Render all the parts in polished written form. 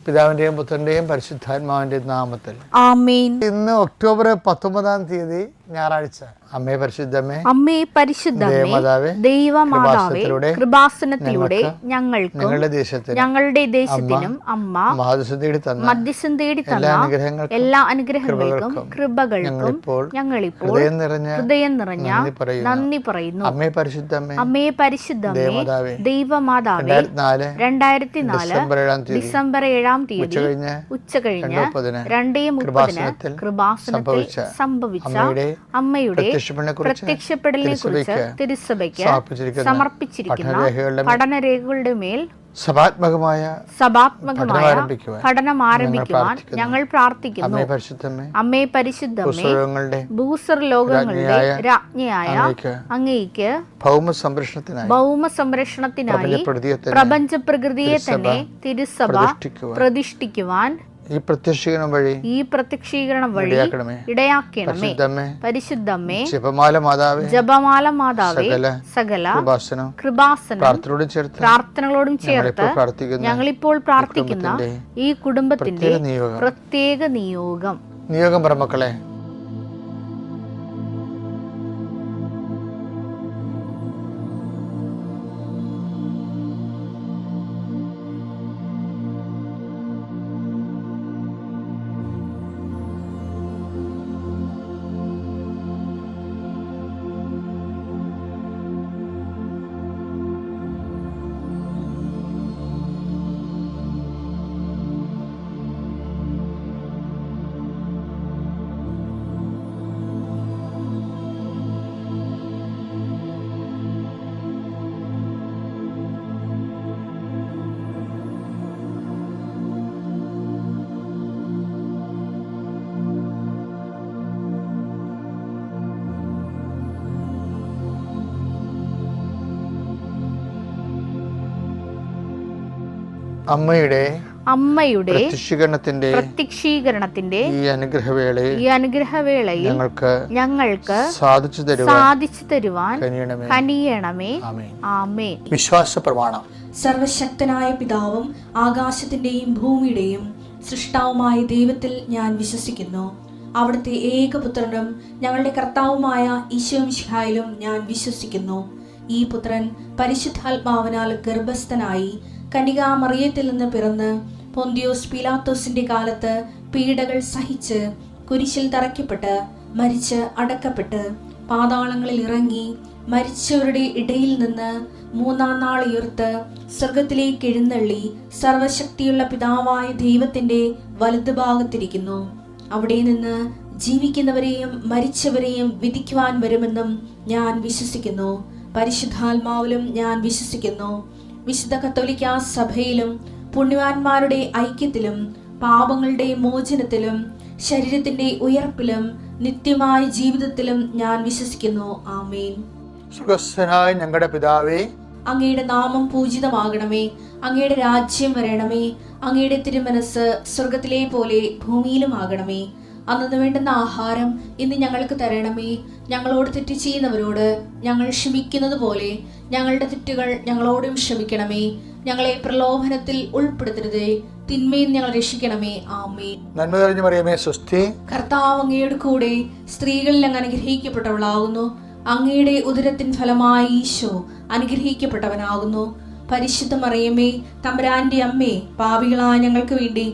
പിതാവിന്റെയും പുത്രന്റെയും പരിശുദ്ധാത്മാവിന്റെയും നാമത്തിൽ ആമേൻ. ഇന്ന് ഒക്ടോബർ 19 ഞായറാഴ്ച. അമ്മേ പരിശുദ്ധമേ, അമ്മേ പരിശുദ്ധമേ, ദൈവമാതാവേ, കൃപാസനത്തിലൂടെ ഞങ്ങൾക്കും ഞങ്ങളുടെ ദേശത്തിനും അമ്മ മധ്യസ്ഥം തേടി തന്ന എല്ലാ അനുഗ്രഹങ്ങൾക്കും കൃപകൾക്കും ഞങ്ങളിപ്പോൾ ഹൃദയം നിറഞ്ഞ നന്ദി പറയുന്നു. അമ്മേ പരിശുദ്ധമേ, അമ്മേ പരിശുദ്ധമേ, ദൈവമാതാവേ, 2004 ഡിസംബർ 7 തീയതി ഉച്ചകഴിഞ്ഞ് 2:30 കൃപാസനത്തിൽ സംഭവിച്ച അമ്മയുടെ പ്രത്യക്ഷപ്പെടലിനെ കുറിച്ച് തിരുസഭയ്ക്ക് സമർപ്പിച്ചിരിക്കുന്ന പഠനരേഖകളുടെ മേൽ സഭാത്മകമായ പഠനം ആരംഭിക്കുവാൻ ഞങ്ങൾ പ്രാർത്ഥിക്കുന്നു. അമ്മേ പരിശുദ്ധമേ, ഭൂസ്വർലോകങ്ങളുടെ രാജ്ഞിയായ അങ്ങേയ്ക്ക് ഭൗമസംരക്ഷണത്തിനായി പ്രപഞ്ച പ്രകൃതിയെ തന്നെ തിരുസഭ പ്രതിഷ്ഠിക്കുവാൻ ഈ പ്രത്യക്ഷീകരണം വഴി ഇടയാക്കണമേ. പരിശുദ്ധമേ, ജപമാല മാതാവേ, സകല കൃപാസനം പ്രാർത്ഥനകളോടും ചേർത്ത് ഞങ്ങളിപ്പോൾ പ്രാർത്ഥിക്കുന്ന ഈ കുടുംബത്തിന്റെ പ്രത്യേക നിയോഗം പറമക്കളെ, അമ്മയുടെ പ്രത്യക്ഷീകരണത്തിന്റെ ഈ അനുഗ്രഹവേളയിൽ ഞങ്ങൾക്ക് സാധിച്ചു തരുവാൻ കനിയണമേ. ആമേൻ. വിശ്വാസ പ്രമാണം. സർവശക്തനായ പിതാവും ആകാശത്തിന്റെയും ഭൂമിയുടെയും സൃഷ്ടാവുമായ ദൈവത്തിൽ ഞാൻ വിശ്വസിക്കുന്നു. അവിടുത്തെ ഏകപുത്രനും ഞങ്ങളുടെ കർത്താവുമായ ഈശോമിശിഹായിലും ഞാൻ വിശ്വസിക്കുന്നു. ഈ പുത്രൻ പരിശുദ്ധാത്മാവിനാൽ ഗർഭസ്ഥനായി കന്യകാമറിയത്തിൽ നിന്ന് പിറന്ന് പൊന്തിയോസ് പീലാത്തോസിന്റെ കാലത്ത് പീഡകൾ സഹിച്ച് കുരിശിൽ തറയ്ക്കപ്പെട്ട് മരിച്ച് അടക്കപ്പെട്ട് പാതാളങ്ങളിൽ ഇറങ്ങി മരിച്ചവരുടെ ഇടയിൽ നിന്ന് 3-ാം നാൾ ഉയർത്ത് സ്വർഗത്തിലേക്ക് എഴുന്നള്ളി സർവശക്തിയുള്ള പിതാവായ ദൈവത്തിന്റെ വലതുഭാഗത്തിരിക്കുന്നു. അവിടെ നിന്ന് ജീവിക്കുന്നവരെയും മരിച്ചവരെയും വിധിക്കുവാൻ വരുമെന്നും ഞാൻ വിശ്വസിക്കുന്നു. പരിശുദ്ധാത്മാവിലും ഞാൻ വിശ്വസിക്കുന്നു. വിശുദ്ധ കത്തോലിക്കാ സഭയിലും പുണ്യവാന്മാരുടെ ഐക്യത്തിലും പാപങ്ങളുടെ മോചനത്തിലും ശരീരത്തിന്റെ ഉയർപ്പിലും നിത്യമായ ജീവിതത്തിലും ഞാൻ വിശ്വസിക്കുന്നു. ആമേൻ. സുഖസ്ഥനായ ഞങ്ങളുടെ പിതാവേ, അങ്ങയുടെ നാമം പൂജിതമാകണമേ. അങ്ങയുടെ രാജ്യം വരണമേ. അങ്ങയുടെ തിരുമനസ് സ്വർഗത്തിലെ പോലെ ഭൂമിയിലും ആകണമേ. അന്നു വേണ്ടുന്ന ആഹാരം ഇന്ന് ഞങ്ങൾക്ക് തരണമേ. ഞങ്ങളോട് തെറ്റ് ചെയ്യുന്നവരോട് ഞങ്ങൾ ക്ഷമിക്കുന്നത് പോലെ ഞങ്ങളുടെ തെറ്റുകൾ ഞങ്ങളോടും ക്ഷമിക്കണമേ. ഞങ്ങളെ പ്രലോഭനത്തിൽ ഉൾപ്പെടുത്തരുതേ, തിന്മയിൽ ഞങ്ങൾ രക്ഷിക്കണമേ. ആമേൻ. നന്മ നിറഞ്ഞ മറിയമേ, സ്വസ്തി. കർത്താവ് അങ്ങയുടെ കൂടെ സ്ത്രീകളിൽ അങ്ങ് അനുഗ്രഹിക്കപ്പെട്ടവളാകുന്നു. അങ്ങയുടെ ഉദരത്തിൻ ഫലമായി ഈശോ അനുഗ്രഹിക്കപ്പെട്ടവനാകുന്നു. പരിശുദ്ധ മറിയമേ, തമ്പുരാന്റെ അമ്മേ, പാപികളായ ഞങ്ങൾക്ക് വേണ്ടി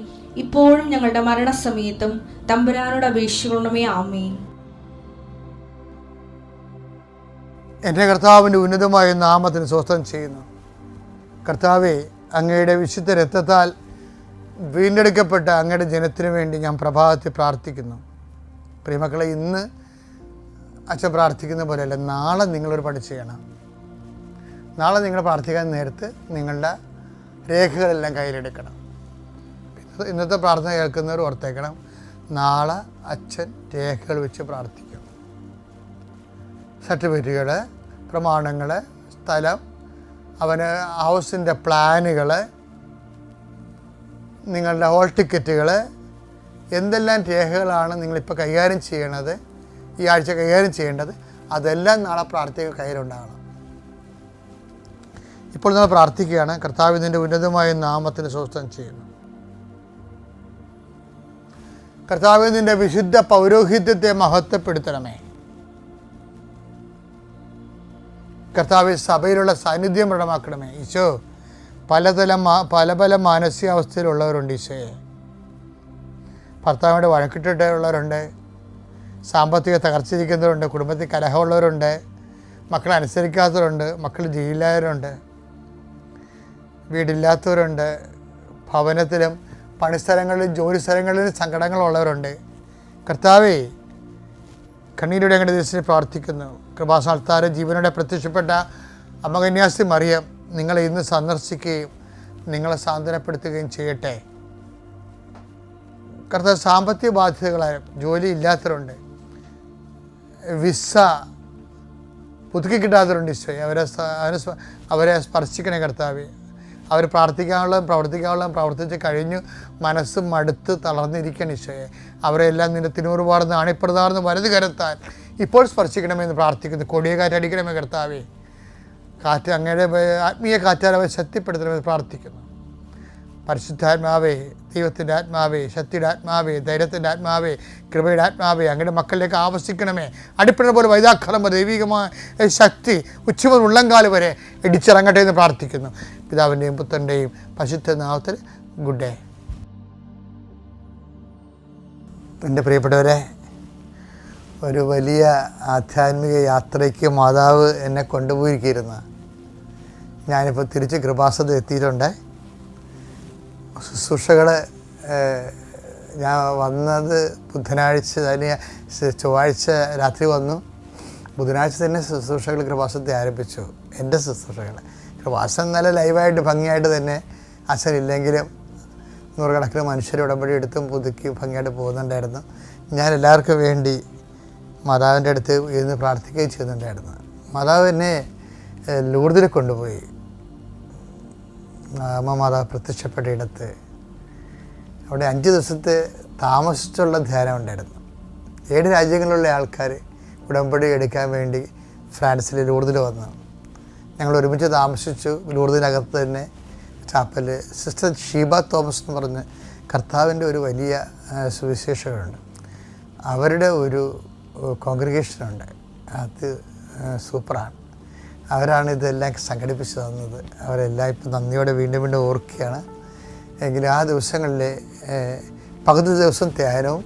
ഇപ്പോഴും ഞങ്ങളുടെ മരണസമയത്തും തമ്പുരാനോട് അപേക്ഷിക്കണമേ. ആമേൻ. എൻ്റെ കർത്താവിൻ്റെ ഉന്നതമായ നാമത്തിന് സ്വസ്ഥം ചെയ്യുന്നു. കർത്താവെ, അങ്ങയുടെ വിശുദ്ധ രക്തത്താൽ വീണ്ടെടുക്കപ്പെട്ട അങ്ങയുടെ ജനത്തിനു വേണ്ടി ഞാൻ പ്രഭാതത്തിൽ പ്രാർത്ഥിക്കുന്നു. പ്രിയമക്കളെ, ഇന്ന് അച്ഛൻ പ്രാർത്ഥിക്കുന്ന പോലെയല്ല, നാളെ നിങ്ങളൊരു പണി ചെയ്യണം. നാളെ നിങ്ങൾ പ്രാർത്ഥിക്കാൻ നേരത്ത് നിങ്ങളുടെ രേഖകളെല്ലാം കയ്യിലെടുക്കണം. ഇന്നത്തെ പ്രാർത്ഥന കേൾക്കുന്നവർ ഓർത്തേക്കണം, നാളെ അച്ഛൻ രേഖകൾ വെച്ച് പ്രാർത്ഥിക്കും. സർട്ടിഫിക്കറ്റുകൾ, പ്രമാണങ്ങൾ, സ്ഥലം, അവന് ഹൗസിൻ്റെ പ്ലാനുകൾ, നിങ്ങളുടെ ഹോൾ ടിക്കറ്റുകൾ, എന്തെല്ലാം രേഖകളാണ് നിങ്ങളിപ്പോൾ കൈകാര്യം ചെയ്യണത്, ഈ ആഴ്ച കൈകാര്യം ചെയ്യേണ്ടത്, അതെല്ലാം നാളെ പ്രാർത്ഥിക കയ്യിലുണ്ടാകണം. ഇപ്പോൾ നമ്മൾ പ്രാർത്ഥിക്കുകയാണ്. കർത്താവ് ഇതിൻ്റെ ഉന്നതമായ നാമത്തിന് സ്വസ്ഥം ചെയ്യുന്നു. കർത്താവേ, നിൻ്റെ വിശുദ്ധ പൗരോഹിത്യത്തെ മഹത്വപ്പെടുത്തണമേ. കർത്താവേ, സഭയിലുള്ള സാന്നിധ്യം ദൃഢമാക്കണമേ. ഈശോ, പല പല മാനസികാവസ്ഥയിലുള്ളവരുണ്ട് ഈശോയെ. ഭർത്താവിനോട് വഴക്കിട്ടിട്ടുള്ളവരുണ്ട്, സാമ്പത്തിക തകർച്ചിരിക്കുന്നവരുണ്ട്, കുടുംബത്തിൽ കലഹമുള്ളവരുണ്ട്, മക്കളെ അനുസരിക്കാത്തവരുണ്ട്, മക്കൾ ജയിലിലായവരുണ്ട്, വീടില്ലാത്തവരുണ്ട്, ഭവനത്തിലും പണിസ്ഥലങ്ങളിലും ജോലി സ്ഥലങ്ങളിലും സങ്കടങ്ങളുള്ളവരുണ്ട്. കർത്താവേ, കണ്ണീരുടെ അങ്ങയുടെ ദിവസത്തിൽ പ്രാർത്ഥിക്കുന്നു. കൃപാസ്ഥാനത്താറ് ജീവനോടെ പ്രത്യക്ഷപ്പെട്ട അമ്മ കന്യാസ്ത്രീ മറിയം നിങ്ങളെ ഇന്ന് സന്ദർശിക്കുകയും നിങ്ങളെ സാന്ത്വനപ്പെടുത്തുകയും ചെയ്യട്ടെ. കർത്താവ്, സാമ്പത്തിക ബാധ്യതകളായും ജോലി ഇല്ലാത്തവരുണ്ട്, വിസ പുതുക്കി കിട്ടാത്തവരുണ്ട് ഈശോയെ. അവരെ സ്പർശിക്കണേ കർത്താവേ. അവർ പ്രാർത്ഥിക്കാനുള്ളതും പ്രവർത്തിക്കാനുള്ളതും പ്രവർത്തിച്ച് കഴിഞ്ഞു മനസ്സ് മടുത്ത് തളർന്നിരിക്കണം ഈശോയെ. അവരെല്ലാം നിന്റെ തിരുമുറുപാർന്ന് അണിപ്രതാർന്ന് വലത് കരത്താൻ ഇപ്പോൾ സ്പർശിക്കണമെന്ന് പ്രാർത്ഥിക്കുന്നു. കൊടിയ കാറ്റടിക്കണമേ കർത്താവേ. കാറ്റ് അങ്ങയുടെ ആത്മീയ കാറ്റാൽ അവരെ ശക്തിപ്പെടുത്തണമെന്ന് പ്രാർത്ഥിക്കുന്നു. പരിശുദ്ധാത്മാവേ, ദൈവത്തിൻ്റെ ആത്മാവേ, ശക്തിയുടെ ആത്മാവേ, ധൈര്യത്തിൻ്റെ ആത്മാവേ, കൃപയുടെ ആത്മാവേ, അങ്ങയുടെ മക്കളിലേക്ക് ആവസിക്കണമേ. അടിപ്പിടുന്ന പോലെ വൈതാഖലം ദൈവികമായ ശക്തി ഉച്ചമുതൽ ഉള്ളംകാല് വരെ ഇടിച്ചിറങ്ങട്ടെ എന്ന് പ്രാർത്ഥിക്കുന്നു. പിതാവിൻ്റെയും പുത്രൻ്റെയും പരിശുദ്ധ നാമത്തിൽ ഗുഡ് ഡേ. എൻ്റെ പ്രിയപ്പെട്ടവരെ, ഒരു വലിയ ആധ്യാത്മിക യാത്രയ്ക്ക് മാതാവ് എന്നെ കൊണ്ടുപോയിരിക്കുന്നു. ഞാനിപ്പോൾ തിരിച്ച് കൃപാസനത്തിൽ എത്തിയിട്ടുണ്ട്. ശുശ്രൂഷകൾ ഞാൻ വന്നത് ബുധനാഴ്ച തന്നെ, ചൊവ്വാഴ്ച രാത്രി വന്നു. ബുധനാഴ്ച തന്നെ ശുശ്രൂഷകൾ കൃപാസനത്തിൽ ആരംഭിച്ചു. എൻ്റെ ശുശ്രൂഷകൾ കൃപാസനം നല്ല ലൈവായിട്ട് ഭംഗിയായിട്ട് തന്നെ, അച്ഛനില്ലെങ്കിലും നൂറുകണക്കിന് മനുഷ്യർ ഉടമ്പടി എടുത്തും പുതുക്കി ഭംഗിയായിട്ട് പോകുന്നുണ്ടായിരുന്നു. ഞാൻ എല്ലാവർക്കും വേണ്ടി മാതാവിൻ്റെ അടുത്ത് ഇരുന്ന് പ്രാർത്ഥിക്കുകയും ചെയ്യുന്നുണ്ടായിരുന്നു. മാതാവ് എന്നെ ലൂർദിൽ കൊണ്ടുപോയി. അമ്മ മാതാവ് പ്രത്യക്ഷപ്പെട്ട ഇടത്ത് അവിടെ 5 ദിവസത്തെ താമസിച്ചുള്ള ധ്യാനം ഉണ്ടായിരുന്നു. 7 രാജ്യങ്ങളിലുള്ള ആൾക്കാർ ഉടമ്പടി എടുക്കാൻ വേണ്ടി ഫ്രാൻസിൽ ലൂർദിൽ വന്നു. ഞങ്ങൾ ഒരുമിച്ച് താമസിച്ചു. ലൂർദിനകത്ത് തന്നെ ചാപ്പൽ സിസ്റ്റർ ഷീബ തോമസ് എന്ന് പറഞ്ഞ് കർത്താവിൻ്റെ ഒരു വലിയ സുവിശേഷകരുണ്ട്. അവരുടെ ഒരു കോൺഗ്രിഗേഷനുണ്ട്. അത് സൂപ്പറാണ്. അവരാണ് ഇതെല്ലാം സംഘടിപ്പിച്ച് തന്നത്. അവരെല്ലാം ഇപ്പം നന്ദിയോടെ വീണ്ടും വീണ്ടും ഓർക്കുകയാണ്. എങ്കിലും ആ ദിവസങ്ങളിൽ പകുതി ദിവസം ധ്യാനവും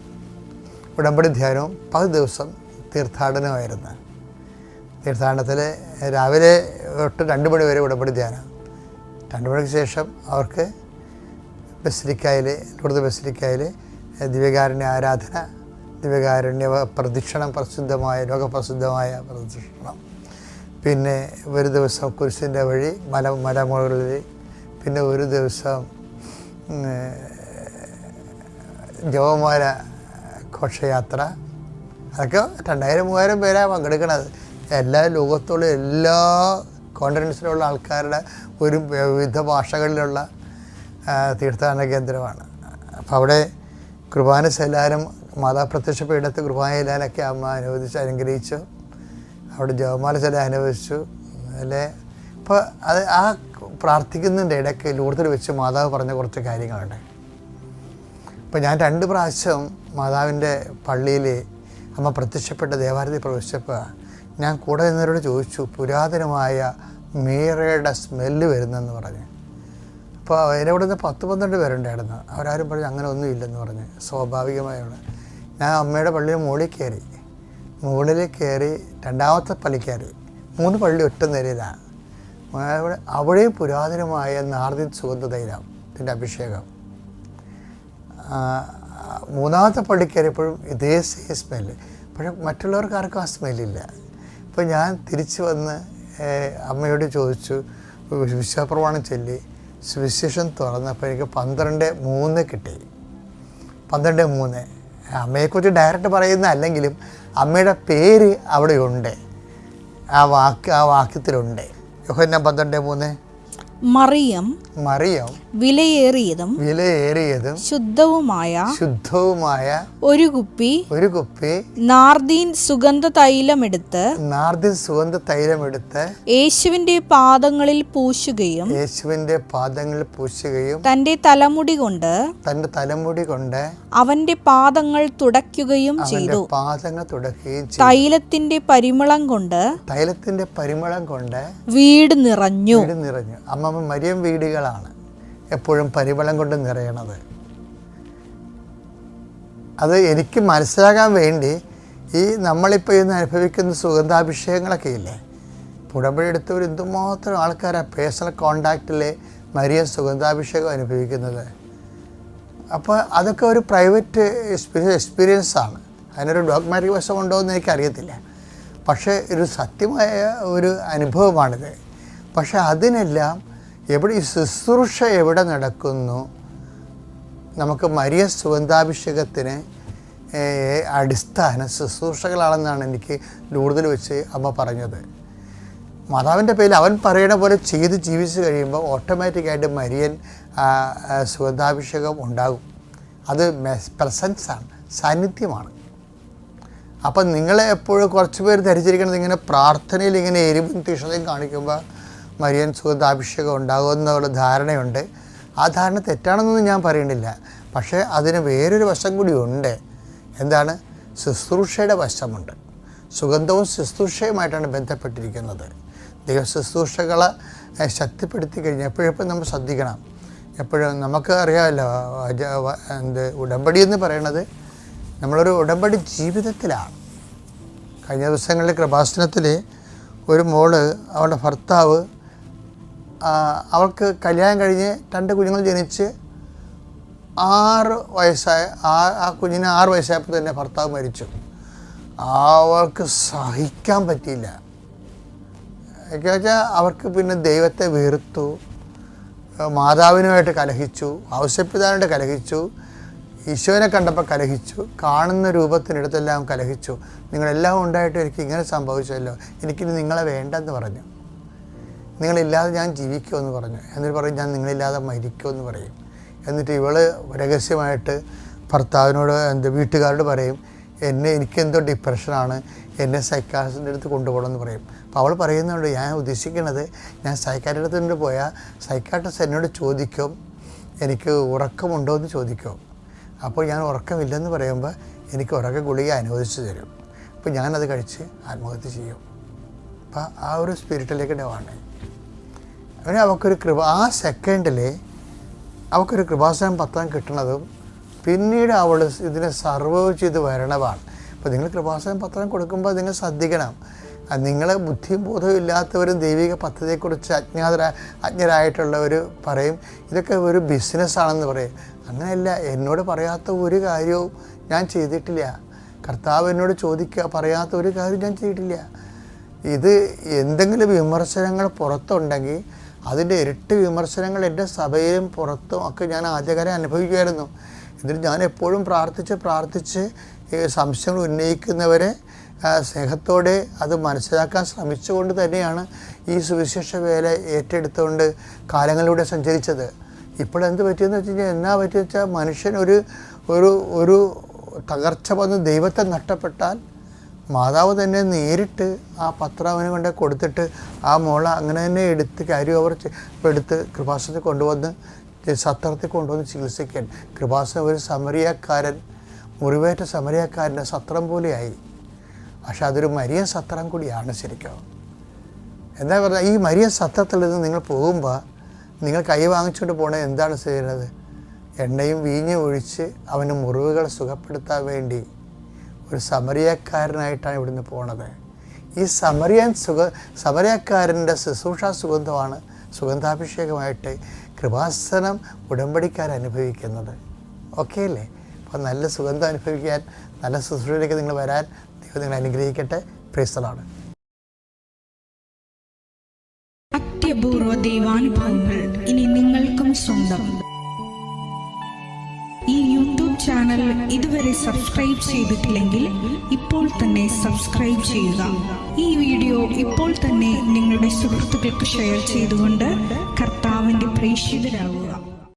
ഉടമ്പടി ധ്യാനവും പകുതി ദിവസം തീർത്ഥാടനമായിരുന്നു. തീർത്ഥാടനത്തിൽ രാവിലെ തൊട്ട് 2 മണി വരെ ഉടമ്പടി ധ്യാനം. 2 മണിക്ക് ശേഷം അവർക്ക് ബസിലിക്കായിൽ, ലൂർദ് ബസിലിക്കായിൽ ദിവ്യകാരുണ്യ ആരാധന, ദിവ്യകാരുണ്യ പ്രദക്ഷിണം, പ്രസിദ്ധമായ ലോകപ്രസിദ്ധമായ പ്രദക്ഷിണം. പിന്നെ ഒരു ദിവസം കുരിശിൻ്റെ വഴി മലമുകളിൽ, പിന്നെ ഒരു ദിവസം ജപമാല ഘോഷയാത്ര. അതൊക്കെ 2000-3000 പേരാണ് പങ്കെടുക്കണത്. എല്ലാ ലോകത്തുള്ള എല്ലാ കോണ്ടിനെൻസിലുള്ള ആൾക്കാരുടെ ഒരു വിവിധ ഭാഷകളിലുള്ള തീർത്ഥാടന കേന്ദ്രമാണ്. അപ്പോൾ അവിടെ കുർബാന ചെല്ലാനും മാതാ പ്രത്യക്ഷപ്പെട്ട ഇടത്ത് കുർബാന ചെല്ലാനൊക്കെ അമ്മ അനുഗ്രഹിച്ചു. അവിടെ ജപമാല ചെല്ലാൻ അനുവദിച്ചു അല്ലേ. അപ്പോൾ അത് ആ പ്രാർത്ഥിക്കുന്നതിൻ്റെ ഇടയ്ക്ക് ലൂർദിൽ വെച്ച് മാതാവ് പറഞ്ഞ കുറച്ച് കാര്യങ്ങളുണ്ട്. അപ്പോൾ ഞാൻ 2 പ്രാവശ്യം മാതാവിൻ്റെ പള്ളിയിൽ അമ്മ പ്രത്യക്ഷപ്പെട്ട ദേവാലയത്തിൽ പ്രവേശിച്ചപ്പോൾ ഞാൻ കൂടെ നിന്നവരോട് ചോദിച്ചു, പുരാതനമായ മീറയുടെ സ്മെല്ല് വരുന്നെന്ന് പറഞ്ഞ്. അപ്പോൾ എൻ്റെ ഇവിടെ നിന്ന് 10-12 പേരുണ്ടായിരുന്നു. അവരാരും പറഞ്ഞ് അങ്ങനെ ഒന്നും ഇല്ലെന്ന് പറഞ്ഞ്. സ്വാഭാവികമായാണ് ഞാൻ അമ്മയുടെ പള്ളിയിൽ മുകളിൽ കയറി 2ാമത്തെ പള്ളി കയറി. 3 പള്ളി ഒറ്റ നിലയിലാണ്. അവിടെയും പുരാതനമായ നാർദിൻ സുഗന്ധതൈലത്തിൻ്റെ അഭിഷേകം. 3ാമത്തെ പള്ളി കയറിയപ്പോഴും ഇതേ സെയിം സ്മെല്ല്. പക്ഷേ മറ്റുള്ളവർക്ക് ആർക്കും ആ സ്മെല്ലില്ല. അപ്പോൾ ഞാൻ തിരിച്ച് വന്ന് അമ്മയോട് ചോദിച്ചു, വിശ്വാസപ്രമാണം ചൊല്ലി സുവിശേഷം തുറന്നപ്പോൾ എനിക്ക് 12:3 കിട്ടി. 12:3. അമ്മയെക്കുറിച്ച് ഡയറക്റ്റ് പറയുന്ന അല്ലെങ്കിലും അമ്മയുടെ പേര് അവിടെ ഉണ്ട്. ആ വാക്യത്തിലുണ്ട്. യോഹന്നാൻ 12:3 മറിയം വിലയേറിയതും ശുദ്ധവുമായ ഒരു കുപ്പി നാർദീൻ സുഗന്ധ തൈലമെടുത്ത് യേശുവിന്റെ പാദങ്ങളിൽ പൂശുകയും തന്റെ തലമുടി കൊണ്ട് അവന്റെ പാദങ്ങൾ തുടയ്ക്കുകയും ചെയ്തു. തൈലത്തിന്റെ പരിമളം കൊണ്ട് വീട് നിറഞ്ഞു. അമ്മ മരിയം വീടുകളാണ് എപ്പോഴും പരിമളം കൊണ്ട് നിറയണത്. അത് എനിക്ക് മനസ്സിലാകാൻ വേണ്ടി ഈ നമ്മളിപ്പോൾ ഇന്ന് അനുഭവിക്കുന്ന സുഗന്ധാഭിഷേകങ്ങളൊക്കെ ഇല്ലേ, ഉടമ്പടി എടുത്തവർ എന്തുമാത്രം ആൾക്കാരാണ് പേഴ്സണൽ കോണ്ടാക്റ്റിൽ മരിയം സുഗന്ധാഭിഷേകം അനുഭവിക്കുന്നത്. അപ്പോൾ അതൊക്കെ ഒരു പ്രൈവറ്റ് എക്സ്പീരിയൻസാണ്. അതിനൊരു ഡോഗ്മാറ്റിക് വശമുണ്ടോ എന്ന് എനിക്കറിയത്തില്ല. പക്ഷേ ഒരു സത്യമായ ഒരു അനുഭവമാണിത്. പക്ഷെ അതിനെല്ലാം എവിടെ ഈ ശുശ്രൂഷ എവിടെ നടക്കുന്നു, നമുക്ക് മരിയ സുഗന്ധാഭിഷേകത്തിന് അടിസ്ഥാന ശുശ്രൂഷകളാണെന്നാണ് എനിക്ക് ലൂർദിൽ വെച്ച് അമ്മ പറഞ്ഞത്. മാതാവിൻ്റെ പേരിൽ അവൻ പറയണ പോലെ ചെയ്ത് ജീവിച്ച് കഴിയുമ്പോൾ ഓട്ടോമാറ്റിക്കായിട്ട് മരിയൻ സുഗന്ധാഭിഷേകം ഉണ്ടാകും. അത് പ്രസൻസാണ്, സാന്നിധ്യമാണ്. അപ്പം നിങ്ങളെ എപ്പോഴും കുറച്ച് പേര് ധരിച്ചിരിക്കുന്നത് ഇങ്ങനെ പ്രാർത്ഥനയിൽ ഇങ്ങനെ എരിവും തീഷ്ണതയും കാണിക്കുമ്പോൾ മരിയൻ സുഗന്ധാഭിഷേകം ഉണ്ടാകുമെന്നുള്ള ധാരണയുണ്ട്. ആ ധാരണ തെറ്റാണെന്നൊന്നും ഞാൻ പറയുന്നില്ല. പക്ഷേ അതിന് വേറൊരു വശം കൂടി ഉണ്ട്. എന്താണ്? ശുശ്രൂഷയുടെ വശമുണ്ട്. സുഗന്ധവും ശുശ്രൂഷയുമായിട്ടാണ് ബന്ധപ്പെട്ടിരിക്കുന്നത്. ദൈവ ശുശ്രൂഷകളെ ശക്തിപ്പെടുത്തി കഴിഞ്ഞാൽ എപ്പോഴും നമ്മൾ ശ്രദ്ധിക്കണം. എപ്പോഴും നമുക്ക് അറിയാമല്ലോ, ഉടമ്പടി എന്ന് പറയുന്നത് നമ്മളൊരു ഉടമ്പടി ജീവിതത്തിലാണ്. കഴിഞ്ഞ ദിവസങ്ങളിൽ കൃപാസനത്തിൽ ഒരു മോള്, അവളുടെ ഭർത്താവ്, അവൾക്ക് കല്യാണം കഴിഞ്ഞ് 2 കുഞ്ഞുങ്ങൾ ജനിച്ച് 6 വയസ്സായ ആ കുഞ്ഞിന് 6 വയസ്സായപ്പോൾ തന്നെ ഭർത്താവ് മരിച്ചു. അവൾക്ക് സഹിക്കാൻ പറ്റിയില്ല. എന്നു വെച്ചാൽ അവർക്ക് പിന്നെ ദൈവത്തെ വെറുത്തു, മാതാവിനുമായിട്ട് കലഹിച്ചു, ഔസേപ്പിതാവിനായിട്ട് കലഹിച്ചു, ഈശോനെ കണ്ടപ്പോൾ കലഹിച്ചു, കാണുന്ന രൂപത്തിനടുത്തെല്ലാം കലഹിച്ചു. നിങ്ങളെല്ലാം ഉണ്ടായിട്ട് എനിക്ക് ഇങ്ങനെ സംഭവിച്ചല്ലോ, എനിക്കിനി നിങ്ങളെ വേണ്ടെന്ന് പറഞ്ഞു. നിങ്ങളില്ലാതെ ഞാൻ ജീവിക്കുമെന്ന് പറഞ്ഞു. എന്നിട്ട് പറയും ഞാൻ നിങ്ങളില്ലാതെ മരിക്കുമെന്ന് പറയും. എന്നിട്ട് ഇവള് രഹസ്യമായിട്ട് ഭർത്താവിനോട് വീട്ടുകാരോട് പറയും, എനിക്കെന്തോ ഡിപ്രഷനാണ്, എന്നെ സൈക്കാട്രിസ്റ്റിൻ്റെ അടുത്ത് കൊണ്ടുപോകണമെന്ന് പറയും. അപ്പോൾ അവൾ പറയുന്നുണ്ട്, ഞാൻ ഉദ്ദേശിക്കുന്നത് ഞാൻ സൈക്കാട്രിസ്റ്റിൻ്റെ അടുത്ത് പോയാൽ സൈക്കാട്രിസ്റ്റ് എന്നോട് ചോദിക്കും എനിക്ക് ഉറക്കമുണ്ടോ എന്ന് ചോദിക്കും. അപ്പോൾ ഞാൻ ഉറക്കമില്ലെന്ന് പറയുമ്പോൾ എനിക്ക് ഉറക്ക ഗുളിക അനുവദിച്ച് തരും. അപ്പോൾ ഞാനത് കഴിച്ച് ആത്മഹത്യ ചെയ്യും. അപ്പോൾ ആ ഒരു സ്പിരിറ്റിലേക്ക് ഡവാണ്. അങ്ങനെ അവൾക്കൊരു ആ സെക്കൻഡിൽ അവൾക്കൊരു കൃപാസനം പത്രം കിട്ടണതും പിന്നീട് അവൾ ഇതിനെ സർവൈവ് ചെയ്ത് വരണതാണ്. അപ്പോൾ നിങ്ങൾ കൃപാസനം പത്രം കൊടുക്കുമ്പോൾ നിങ്ങൾ ശ്രദ്ധിക്കണം. നിങ്ങളെ ബുദ്ധിയും ബോധവും ഇല്ലാത്തവരും ദൈവിക പദ്ധതിയെക്കുറിച്ച് അജ്ഞരായിട്ടുള്ളവർ പറയും ഇതൊക്കെ ഒരു ബിസിനസ്സാണെന്ന് പറയും. അങ്ങനെയല്ല. എന്നോട് പറയാത്ത ഒരു കാര്യവും ഞാൻ ചെയ്തിട്ടില്ല. കർത്താവ് എന്നോട് പറയാത്ത ഒരു കാര്യവും ഞാൻ ചെയ്തിട്ടില്ല. ഇത് എന്തെങ്കിലും വിമർശനങ്ങൾ പുറത്തുണ്ടെങ്കിൽ അതിൻ്റെ ഇരട്ടി വിമർശനങ്ങൾ എൻ്റെ സഭയിലും പുറത്തും ഒക്കെ ഞാൻ ആദ്യകാലം അനുഭവിക്കുമായിരുന്നു. എന്നിട്ട് ഞാൻ എപ്പോഴും പ്രാർത്ഥിച്ച് സംശയങ്ങൾ ഉന്നയിക്കുന്നവരെ സ്നേഹത്തോടെ അത് മനസ്സിലാക്കാൻ ശ്രമിച്ചുകൊണ്ട് തന്നെയാണ് ഈ സുവിശേഷ വേല ഏറ്റെടുത്തുകൊണ്ട് കാലങ്ങളിലൂടെ സഞ്ചരിച്ചത്. ഇപ്പോഴെന്ത് പറ്റിയെന്ന് വെച്ച് കഴിഞ്ഞാൽ എന്നാ പറ്റിയെന്ന് വെച്ചാൽ മനുഷ്യൻ ഒരു തകർച്ച വന്ന് ദൈവത്തെ നഷ്ടപ്പെട്ടാൽ മാതാവ് തന്നെ നേരിട്ട് ആ പത്രം അവന് കൊണ്ട് കൊടുത്തിട്ട് ആ മോള അങ്ങനെ തന്നെ എടുത്ത് കാര്യം അവർ എടുത്ത് കൃപാസനത്തിൽ കൊണ്ടുവന്ന് സത്രത്തിൽ കൊണ്ടുവന്ന് ചികിത്സിക്കാൻ. കൃപാസനം ഒരു സമരിയക്കാരൻ, മുറിവേറ്റ സമരിയക്കാരൻ്റെ സത്രം പോലെയായി. പക്ഷെ അതൊരു മരിയ സത്രം കൂടിയാണ് ശരിക്കും. എന്താ പറഞ്ഞാൽ ഈ മരിയ സത്രത്തിൽ നിന്ന് നിങ്ങൾ പോകുമ്പോൾ നിങ്ങൾ കൈ വാങ്ങിച്ചുകൊണ്ട് പോകണത് എന്താണ് ചെയ്യുന്നത്? എണ്ണയും വീഞ്ഞും ഒഴിച്ച് അവന് മുറിവുകൾ സുഖപ്പെടുത്താൻ വേണ്ടി ഒരു സമരിയക്കാരനായിട്ടാണ് ഇവിടുന്ന് പോണത്. ഈ സമരിയക്കാരൻ്റെ ശുശ്രൂഷ സുഗന്ധമാണ് സുഗന്ധാഭിഷേകമായിട്ട് കൃപാസനം ഉടമ്പടിക്കാരനുഭവിക്കുന്നത്. ഓക്കെ അല്ലേ? അപ്പോൾ നല്ല സുഗന്ധം അനുഭവിക്കാൻ, നല്ല ശുശ്രൂഷയിലേക്ക് നിങ്ങൾ വരാൻ ദൈവം നിങ്ങൾ അനുഗ്രഹിക്കട്ടെ. Praise the lord. അത്യപൂർവ ദൈവാനുഭവങ്ങൾ ഇനി നിങ്ങൾക്കും സ്വന്തം. ഈ യൂട്യൂബ് ചാനൽ ഇതുവരെ സബ്സ്ക്രൈബ് ചെയ്തിട്ടില്ലെങ്കിൽ ഇപ്പോൾ തന്നെ സബ്സ്ക്രൈബ് ചെയ്യുക. ഈ വീഡിയോ ഇപ്പോൾ തന്നെ നിങ്ങളുടെ സുഹൃത്തുക്കൾക്ക് ഷെയർ ചെയ്തുകൊണ്ട് കർത്താവ് കർത്താവിന്റെ പ്രേക്ഷിതരാകുക.